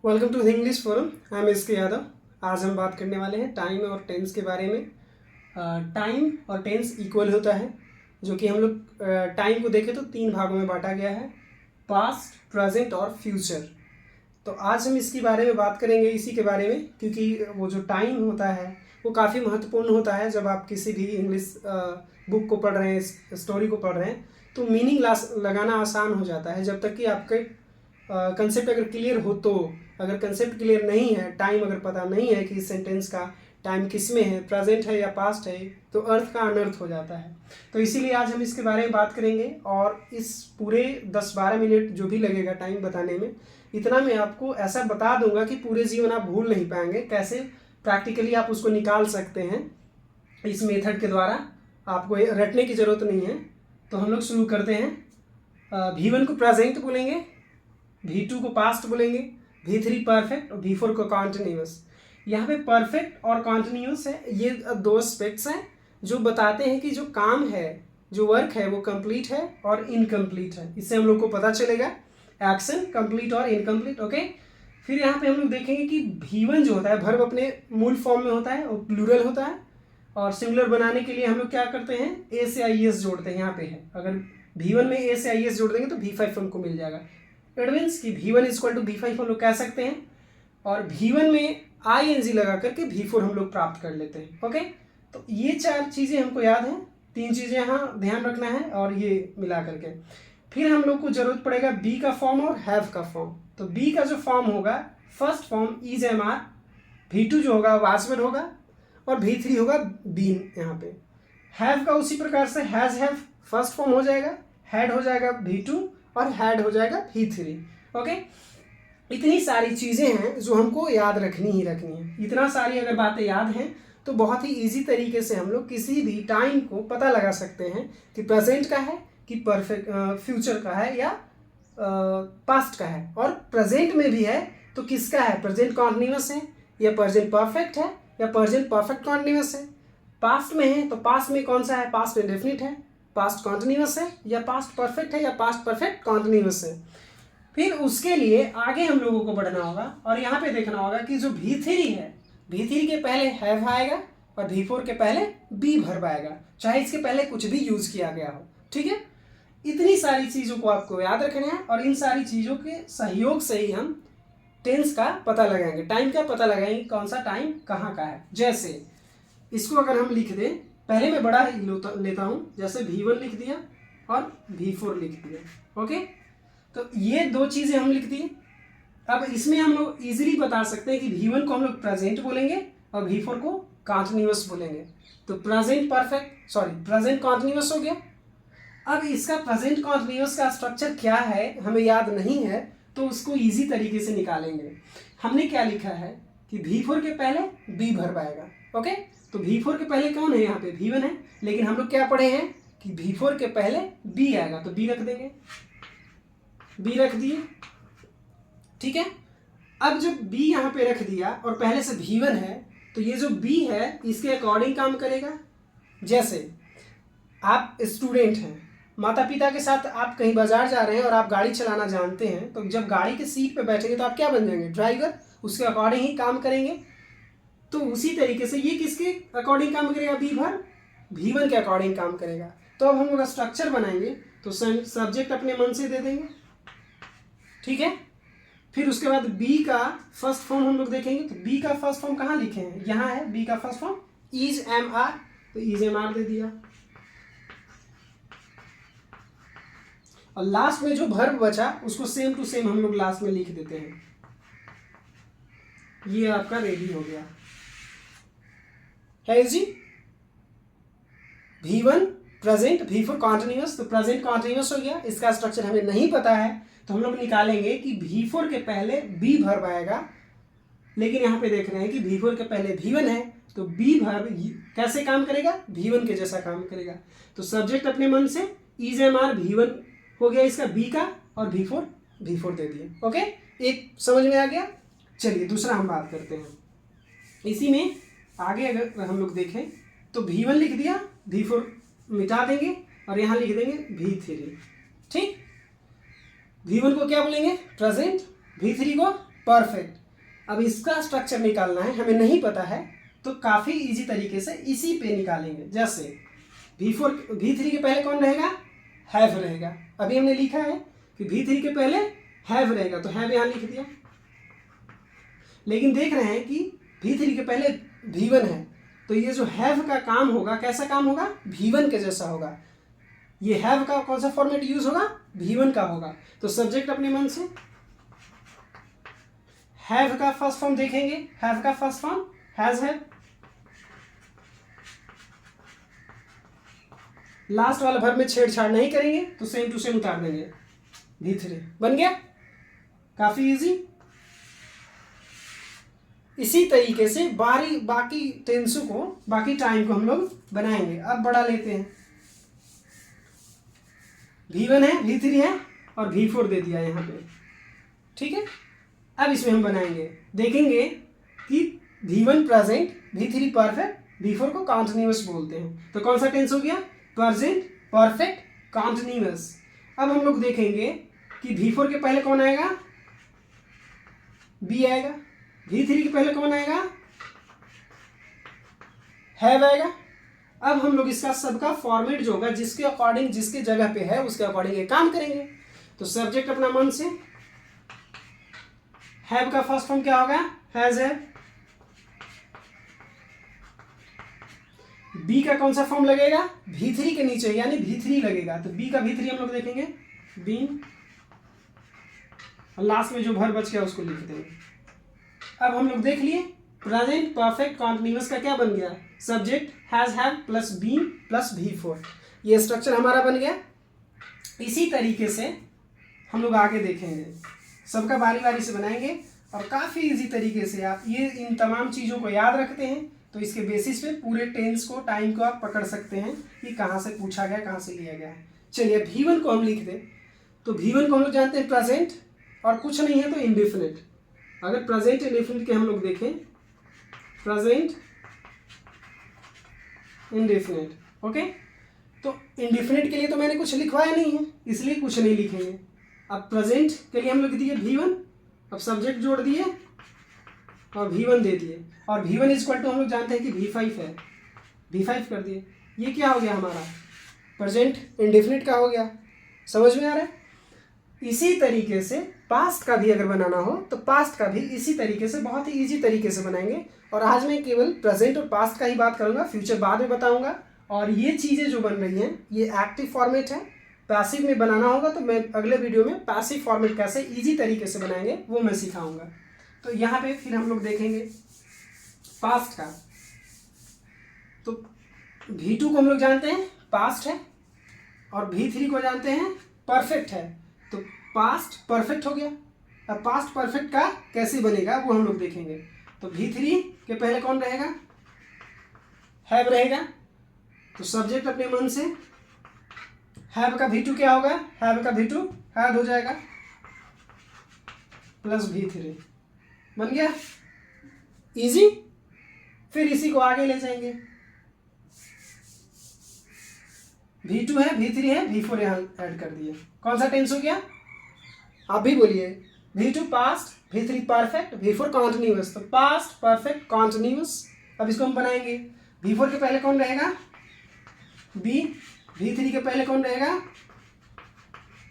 Welcome to English forum. I am S K Yadav. आज हम बात करने वाले हैं टाइम और टेंस के बारे में। टाइम और टेंस इक्वल होता है, जो कि हम लोग टाइम को देखें तो 3 भागों में बांटा गया है, पास्ट, प्रेजेंट और फ्यूचर। तो आज हम इसके बारे में बात करेंगे, इसी के बारे में, क्योंकि वो जो टाइम होता है वो काफ़ी महत्वपूर्ण होता है। जब आप किसी भी इंग्लिश बुक को पढ़ रहे हैं, स्टोरी को पढ़ रहे हैं, तो मीनिंग लगाना आसान हो जाता है, जब तक कि आपके कंसेप्ट अगर क्लियर हो। तो अगर कंसेप्ट क्लियर नहीं है, टाइम अगर पता नहीं है कि इस सेंटेंस का टाइम किस में है, प्रेजेंट है या पास्ट है, तो अर्थ का अनर्थ हो जाता है। तो इसीलिए आज हम इसके बारे में बात करेंगे, और इस पूरे 10-12 मिनट जो भी लगेगा टाइम बताने में, इतना मैं आपको ऐसा बता दूंगा कि पूरे जीवन आप भूल नहीं पाएंगे। कैसे प्रैक्टिकली आप उसको निकाल सकते हैं इस मेथड के द्वारा, आपको रटने की ज़रूरत नहीं है। तो हम लोग शुरू करते हैं। V1 को प्रेजेंट बोलेंगे, V2 को पास्ट बोलेंगे, V3 परफेक्ट और V4 को कॉन्टिन्यूस। यहाँ पे परफेक्ट और कॉन्टिन्यूस है, ये 2 एस्पेक्ट्स हैं जो बताते हैं कि जो काम है, जो वर्क है, वो कंप्लीट है और इनकम्प्लीट है। इससे हम लोग को पता चलेगा एक्शन कंप्लीट और इनकम्प्लीट। ओके, फिर यहाँ पे हम लोग देखेंगे कि V1 जो होता है, वर्ब अपने मूल फॉर्म में होता है और प्लूरल होता है, और सिंगुलर बनाने के लिए हम लोग क्या करते हैं, ए से IS जोड़ते हैं। यहाँ पे है, अगर V1 में ए से IS जोड़ देंगे तो V5 हमको मिल जाएगा। इट मीन्स कि V1 इक्वल टू V5 हम लोग कह सकते हैं, और V1 में ING लगा करके V4 हम लोग प्राप्त कर लेते हैं। ओके, तो ये 4 चीज़ें हमको याद हैं, 3 चीज़ें यहाँ ध्यान रखना है, और ये मिला करके फिर हम लोग को जरूरत पड़ेगा बी का फॉर्म और हैव का फॉर्म। तो बी का जो फॉर्म होगा, first form is MR, V2 जो होगा वाज वर्ड होगा, और V3 होगा बीन। यहाँ पे हैव का उसी प्रकार से हैज हैव फर्स्ट फॉर्म हो जाएगा, हैड हो जाएगा V2 और हैड हो जाएगा V3। ओके, इतनी सारी चीज़ें हैं जो हमको याद रखनी ही रखनी है। इतना सारी अगर बातें याद हैं तो बहुत ही इजी तरीके से हम लोग किसी भी टाइम को पता लगा सकते हैं कि प्रेजेंट का है, कि परफेक्ट फ्यूचर का है, या पास्ट का है। और प्रेजेंट में भी है तो किसका है, प्रेजेंट कॉन्टिन्यूअस है या प्रेजेंट परफेक्ट है या प्रेजेंट परफेक्ट कॉन्टिन्यूअस है। पास्ट में है तो पास्ट में कौन सा है, पास्ट इंडेफिनिट है, पास्ट कॉन्टिन्यूअस है, या पास्ट परफेक्ट है, या पास्ट परफेक्ट कॉन्टिन्यूअस है। फिर उसके लिए आगे हम लोगों को बढ़ना होगा, और यहाँ पे देखना होगा कि जो V3 है, V3 के पहले हैव आएगा और V4 के पहले बी वर्ब आएगा, चाहे इसके पहले कुछ भी यूज किया गया हो। ठीक है, इतनी सारी चीज़ों को आपको याद रखना है, और इन सारी चीज़ों के सहयोग से ही हम टेंस का पता लगाएंगे, टाइम का पता लगाएंगे, कौन सा टाइम कहाँ का है। जैसे इसको अगर हम लिख दें, पहले मैं बड़ा लेता हूँ, जैसे V1 लिख दिया और V4 लिख दिया। ओके, तो ये 2 चीज़ें हम लिख दिए। अब इसमें हम लोग इजीली बता सकते हैं कि V1 को हम लोग प्रेजेंट बोलेंगे और V4 को कॉन्टिन्यूअस बोलेंगे। तो प्रेजेंट कॉन्टिन्यूअस हो गया। अब इसका प्रेजेंट कॉन्टिन्यूअस का स्ट्रक्चर क्या है हमें याद नहीं है, तो उसको इजी तरीके से निकालेंगे। हमने क्या लिखा है कि V4 के पहले बी वर्ब आएगा। ओके, तो V4 के पहले कौन है, यहाँ पे V1 है, लेकिन हम लोग क्या पढ़े हैं कि V4 के पहले बी आएगा, तो बी रख देंगे, बी रख दिए। ठीक है, अब जब बी यहाँ पे रख दिया और पहले से V1 है, तो ये जो बी है इसके अकॉर्डिंग काम करेगा। जैसे आप स्टूडेंट हैं, माता पिता के साथ आप कहीं बाजार जा रहे हैं और आप गाड़ी चलाना जानते हैं, तो जब गाड़ी के सीट पे बैठेंगे तो आप क्या बन जाएंगे, ड्राइवर, उसके अकॉर्डिंग ही काम करेंगे। तो उसी तरीके से ये किसके अकॉर्डिंग काम करेगा, बी वर्ब V1 के अकॉर्डिंग काम करेगा। तो अब हम लोग स्ट्रक्चर बनाएंगे, तो सब्जेक्ट अपने मन से दे देंगे। ठीक है, फिर उसके बाद बी का फर्स्ट फॉर्म हम लोग देखेंगे, तो बी का फर्स्ट फॉर्म कहाँ लिखे हैं, यहाँ है बी का फर्स्ट फॉर्म इज MR, तो इज MR दे दिया। और लास्ट में जो वर्ब बचा उसको सेम टू सेम हम लोग लास्ट में लिख देते हैं। ये आपका रेडी हो गया है जी। V1 प्रेजेंट, V4 कॉन्टिन्यूअस, तो प्रेजेंट कॉन्टिन्यूअस हो गया। इसका स्ट्रक्चर हमें नहीं पता है, तो हम लोग निकालेंगे कि V4 के पहले बी वर्ब आएगा, लेकिन यहाँ पे देख रहे हैं कि V4 के पहले V1 है, तो बी वर्ब कैसे काम करेगा, V1 के जैसा काम करेगा। तो सब्जेक्ट अपने मन से इज MR V1 हो गया इसका बी का, और V4 दे दिए। ओके, एक समझ में आ गया। चलिए दूसरा हम बात करते हैं। इसी में आगे अगर हम लोग देखें तो V1 लिख दिया, V4 मिटा देंगे और यहाँ लिख देंगे V3। ठीक, V1 को क्या बोलेंगे, प्रेजेंट, V3 को परफेक्ट। अब इसका स्ट्रक्चर निकालना है, हमें नहीं पता है, तो काफ़ी इजी तरीके से इसी पे निकालेंगे। जैसे V3 के पहले कौन रहेगा, हैव रहेगा। अभी हमने लिखा है कि V3 के पहले हैव रहेगा, तो हैव यहाँ लिख दिया। लेकिन देख रहे हैं कि V3 के पहले V1 है, तो ये जो हैव का काम होगा कैसा काम होगा, V1 के जैसा होगा। ये हैव का कौन सा फॉर्मेट यूज होगा, V1 का होगा। तो सब्जेक्ट अपने मन से हैव का फर्स्ट फॉर्म देखेंगे, हैव का first form has have, last वाला वर्ब में छेड़छाड़ नहीं करेंगे, तो सेम टू सेम उतार देंगे, V3 बन गया। काफी इजी। इसी तरीके से बाकी टेंसों को, बाकी टाइम को हम लोग बनाएंगे। अब बढ़ा लेते हैं, V1 है, V3 है और V4 दे दिया यहाँ पे, ठीक है। अब इसमें हम बनाएंगे, देखेंगे कि V1 present, V3 perfect, V4 को कॉन्टिन्यूअस बोलते हैं। तो कौन सा टेंस हो गया, प्रेजेंट परफेक्ट कॉन्टिन्यूअस। अब हम लोग देखेंगे कि V4 के पहले कौन आएगा, बी आएगा। V3 के पहले कौन आएगा, हैव आएगा। अब हम लोग इसका सबका फॉर्मेट जो होगा, जिसके अकॉर्डिंग जिसके जगह पे है उसके अकॉर्डिंग ये काम करेंगे। तो सब्जेक्ट अपना मन से, हैव का फर्स्ट फॉर्म क्या होगा, हैज हैव। बी का कौन सा फॉर्म लगेगा, V3 के नीचे यानी V3 लगेगा, तो बी का V3 हम लोग देखेंगे, बीन, और लास्ट में जो भर बच गया उसको लिख देंगे। अब हम लोग देख लिए प्रेजेंट परफेक्ट कॉन्टिन्यूअस का क्या बन गया, subject has have plus been plus V4, ये स्ट्रक्चर हमारा बन गया। इसी तरीके से हम लोग आगे देखेंगे, सबका बारी बारी से बनाएंगे और काफ़ी इजी तरीके से आप ये इन तमाम चीज़ों को याद रखते हैं तो इसके बेसिस पे पूरे टेंस को, टाइम को आप पकड़ सकते हैं कि कहाँ से पूछा गया, कहाँ से लिया गया है। चलिए V1 को हम लिख दें, तो V1 को हम लोग जानते हैं प्रेजेंट, और कुछ नहीं है तो इंडेफिनिट। अगर प्रेजेंट इंडेफिनिट के हम लोग देखें, प्रेजेंट इंडेफिनिट, ओके। तो इंडेफिनिट के लिए तो मैंने कुछ लिखवाया नहीं है, इसलिए कुछ नहीं लिखेंगे। अब प्रेजेंट के लिए हम लोग दिए V1, अब सब्जेक्ट जोड़ दिए और V1 दे दिए, और V1 इक्वल टू हम लोग जानते हैं कि V5 है, V5 कर दिए। ये क्या हो गया हमारा, प्रेजेंट इंडेफिनिट का हो गया। समझ में आ रहा है। इसी तरीके से पास्ट का भी अगर बनाना हो तो पास्ट का भी इसी तरीके से बहुत ही इजी तरीके से बनाएंगे। और आज मैं केवल प्रेजेंट और पास्ट का ही बात करूंगा, फ्यूचर बाद में बताऊंगा। और ये चीज़ें जो बन रही हैं ये एक्टिव फॉर्मेट है, पैसिव में बनाना होगा तो मैं अगले वीडियो में पैसिव फॉर्मेट कैसे इजी तरीके से बनाएंगे वो मैं सिखाऊंगा। तो यहाँ पे फिर हम लोग देखेंगे पास्ट का। तो V2 को हम लोग जानते हैं पास्ट है, और V3 को जानते हैं परफेक्ट है। तो पास्ट परफेक्ट हो गया। अब पास्ट परफेक्ट का कैसे बनेगा वो हम लोग देखेंगे। तो V3 के पहले कौन रहेगा, हैव रहेगा। तो सब्जेक्ट अपने मन से, हैव का V2 क्या होगा, हैव का V2 हैड हो जाएगा प्लस V3, बन गया इजी। फिर इसी को आगे ले जाएंगे, V2 है, V3 है, V4 यहाँ ऐड कर दिए। कौन सा टेंस हो गया, आप भी बोलिए। V2 past, V3 perfect, V4 continuous. तो पास्ट परफेक्ट कॉन्टिन्यूअस। अब इसको हम बनाएंगे, V4 के पहले कौन रहेगा, बी। V3 के पहले कौन रहेगा,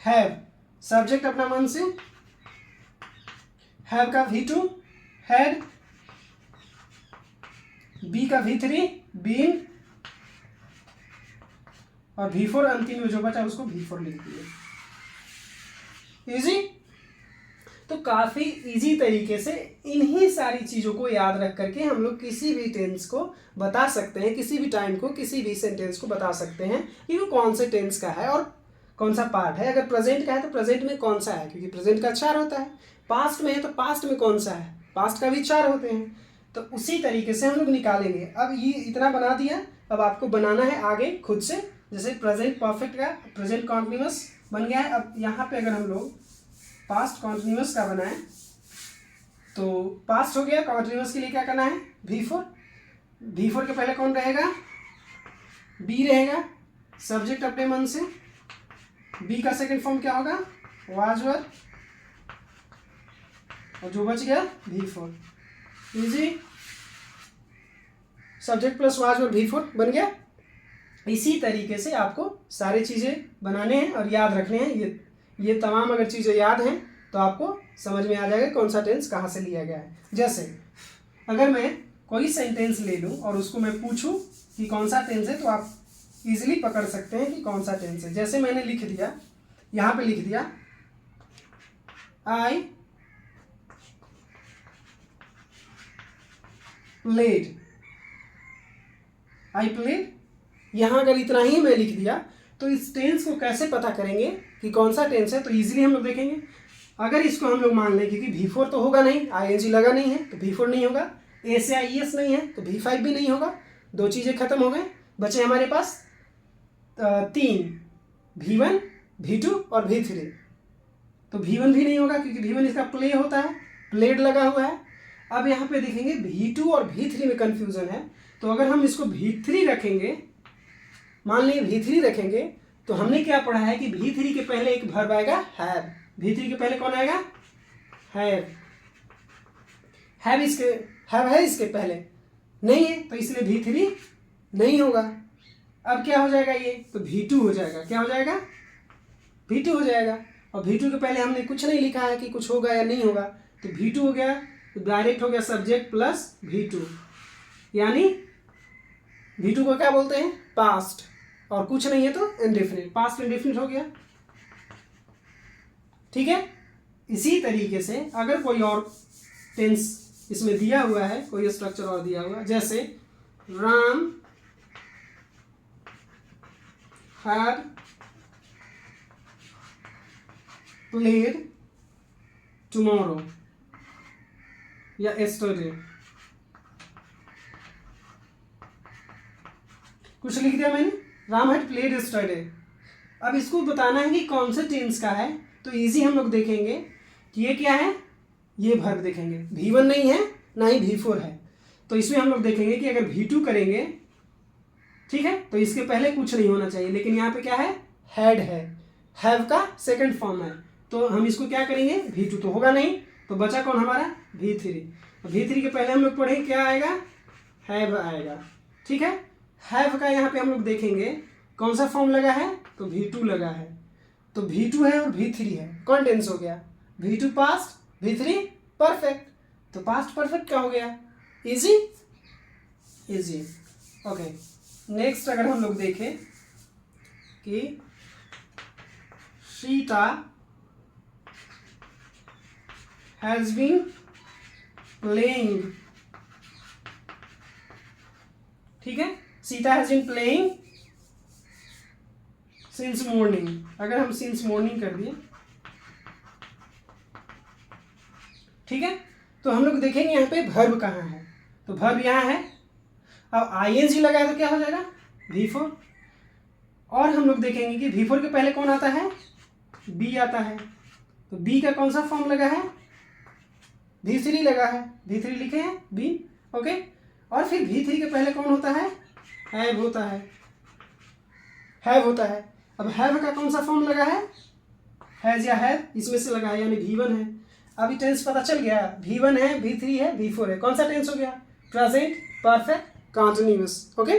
हैव। सब्जेक्ट अपना मन से, हैव का V2 हैड, बी का V3 बीन, और V4 अंतिम में जो बचा उसको V4 लिख दिए। इजी। तो काफ़ी इजी तरीके से इन्हीं सारी चीज़ों को याद रख करके हम लोग किसी भी टेंस को बता सकते हैं, किसी भी टाइम को, किसी भी सेंटेंस को बता सकते हैं कि वो कौन से टेंस का है और कौन सा पार्ट है। अगर प्रेजेंट का है तो प्रेजेंट में कौन सा है, क्योंकि प्रेजेंट का 4 होता है। पास्ट में है तो पास्ट में कौन सा है, पास्ट का भी 4 होते हैं। तो उसी तरीके से हम लोग निकालेंगे। अब ये इतना बना दिया, अब आपको बनाना है आगे खुद से। जैसे प्रेजेंट परफेक्ट का प्रेजेंट कॉन्टिन्यूअस बन गया है। अब यहाँ पे अगर हम लोग पास्ट कॉन्टिन्यूअस का बनाएं तो पास्ट हो गया, कॉन्टिन्यूअस के लिए क्या करना है, V4। V4 के पहले कौन रहेगा, बी रहेगा। सब्जेक्ट अपने मन से, बी का सेकंड फॉर्म क्या होगा, वाज वर, और जो बच गया V4। Easy, subject plus was और V4 बन गया। इसी तरीके से आपको सारी चीज़ें बनाने हैं और याद रखने हैं। ये तमाम अगर चीज़ें याद हैं तो आपको समझ में आ जाएगा कौन सा टेंस कहाँ से लिया गया है। जैसे अगर मैं कोई सेंटेंस ले लूँ और उसको मैं पूछूं कि कौन सा टेंस है, तो आप इजीली पकड़ सकते हैं कि कौन सा टेंस है। जैसे मैंने लिख दिया, यहाँ पे लिख दिया आई प्लेड, आई प्लेड। यहाँ अगर इतना ही मैं लिख दिया तो इस टेंस को कैसे पता करेंगे कि कौन सा टेंस है, तो इजीली हम लोग देखेंगे। अगर इसको हम लोग मान लें क्योंकि V4 तो होगा नहीं, ING लगा नहीं है तो V4 नहीं होगा, A से IES नहीं है तो V5 भी नहीं होगा। दो चीज़ें खत्म हो गए, बचे हमारे पास तीन, V1, V2 और V3। तो V1 भी नहीं होगा क्योंकि V1 इसका प्ले होता है, प्लेड लगा हुआ है। अब यहाँ पे देखेंगे V2 और V3 में कन्फ्यूज़न है, तो अगर हम इसको V3 रखेंगे, मान लीजिए V3 रखेंगे, तो हमने क्या पढ़ा है कि V3 के पहले एक वर्ब आएगा हैव। V3 के पहले कौन आएगा? हैव। हैव है इसके पहले नहीं है, तो इसलिए V3 नहीं होगा। अब क्या हो जाएगा ये? तो V2 हो जाएगा। क्या हो जाएगा? V2 हो जाएगा। और V2 के पहले हमने कुछ नहीं लिखा है कि कुछ होगा या नहीं होगा, तो V2 हो गया, तो डायरेक्ट हो गया सब्जेक्ट प्लस V2, यानी V2 को क्या बोलते हैं? पास्ट। और कुछ नहीं है तो इंडेफिनिट, पास्ट इंडेफिनिट हो गया। ठीक है। इसी तरीके से अगर कोई और टेंस इसमें दिया हुआ है, कोई स्ट्रक्चर और दिया हुआ है, जैसे राम had played tomorrow या yesterday, कुछ लिख दिया मैंने, राम हैड प्लेड yesterday। अब इसको बताना है कि कौन से टेंस का है, तो इजी हम लोग देखेंगे कि ये क्या है, ये वर्ब देखेंगे। V1 नहीं है ना ही V4 है, तो इसमें हम लोग देखेंगे कि अगर V2 करेंगे, ठीक है, तो इसके पहले कुछ नहीं होना चाहिए, लेकिन यहाँ पे क्या है? हैड है, हैव का सेकंड फॉर्म है, तो हम इसको क्या करेंगे? V2 तो होगा नहीं, तो बचा कौन हमारा? V3। V3 के पहले हम लोग पढ़ेंगे क्या आएगा? हैव आएगा। ठीक है। हैव का यहाँ पे हम लोग देखेंगे कौन सा फॉर्म लगा है, तो V2 लगा है, तो V2 है और V3 है, कौन टेंस हो गया? V2 past, V3 perfect. तो पास्ट परफेक्ट क्या हो गया? Easy, easy. ओके, नेक्स्ट अगर हम लोग देखें कि सीता हैज बीन प्लेइंग, ठीक है, Sita has been playing since morning. अगर हम सिंस मॉर्निंग कर दिए, ठीक है, तो हम लोग देखेंगे यहाँ पे वर्ब कहाँ है, तो वर्ब यहाँ है। अब ING लगा है तो क्या हो जाएगा? V4। और हम लोग देखेंगे कि V4 के पहले कौन आता है? B आता है, तो B का कौन सा फॉर्म लगा है? V3 लगा है, V3 लिखे हैं B। ओके। और फिर V3 के पहले कौन होता है? हैव होता है, हैव होता है। अब हैव का कौन सा फॉर्म लगा है? हैज या हैव, इसमें से लगा है, यानी V1 है। अभी टेंस पता चल गया, V1 है, V3 है, V4 है, कौन सा टेंस हो गया? Present perfect continuous. ओके,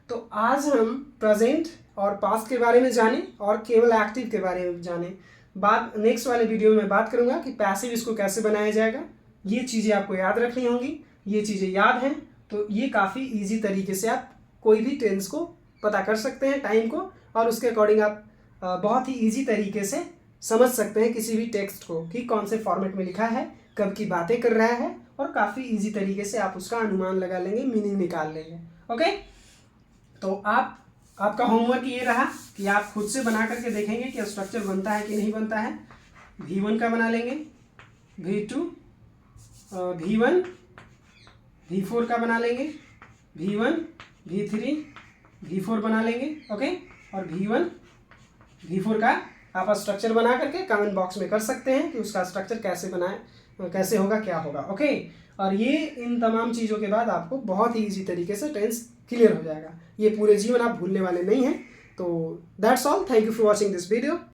तो आज हम प्रेजेंट और पास्ट के बारे में जाने और केवल एक्टिव के बारे में जाने। बाद नेक्स्ट वाले वीडियो में बात करूंगा कि पैसिव इसको कैसे बनाया जाएगा। ये चीज़ें आपको याद रखनी होंगी, ये चीज़ें याद हैं तो ये काफ़ी इजी तरीके से आप कोई भी टेंस को पता कर सकते हैं, टाइम को, और उसके अकॉर्डिंग आप बहुत ही ईजी तरीके से समझ सकते हैं किसी भी टेक्स्ट को कि कौन से फॉर्मेट में लिखा है, कब की बातें कर रहा है, और काफ़ी इजी तरीके से आप उसका अनुमान लगा लेंगे, मीनिंग निकाल लेंगे। ओके, तो आपका होमवर्क ये रहा कि आप खुद से बना करके देखेंगे कि स्ट्रक्चर बनता है कि नहीं बनता है। V1 का बना लेंगे, V2, V1, V4 का बना लेंगे, V1, V3, V4 बना लेंगे। ओके, और V1, V4 का आप स्ट्रक्चर बना करके कमेंट बॉक्स में कर सकते हैं कि उसका स्ट्रक्चर कैसे बनाए, कैसे होगा, क्या होगा। ओके, और ये इन तमाम चीज़ों के बाद आपको बहुत ही ईजी तरीके से टेंस क्लियर हो जाएगा। ये पूरे जीवन आप भूलने वाले नहीं हैं। तो that's all, thank you for watching this video.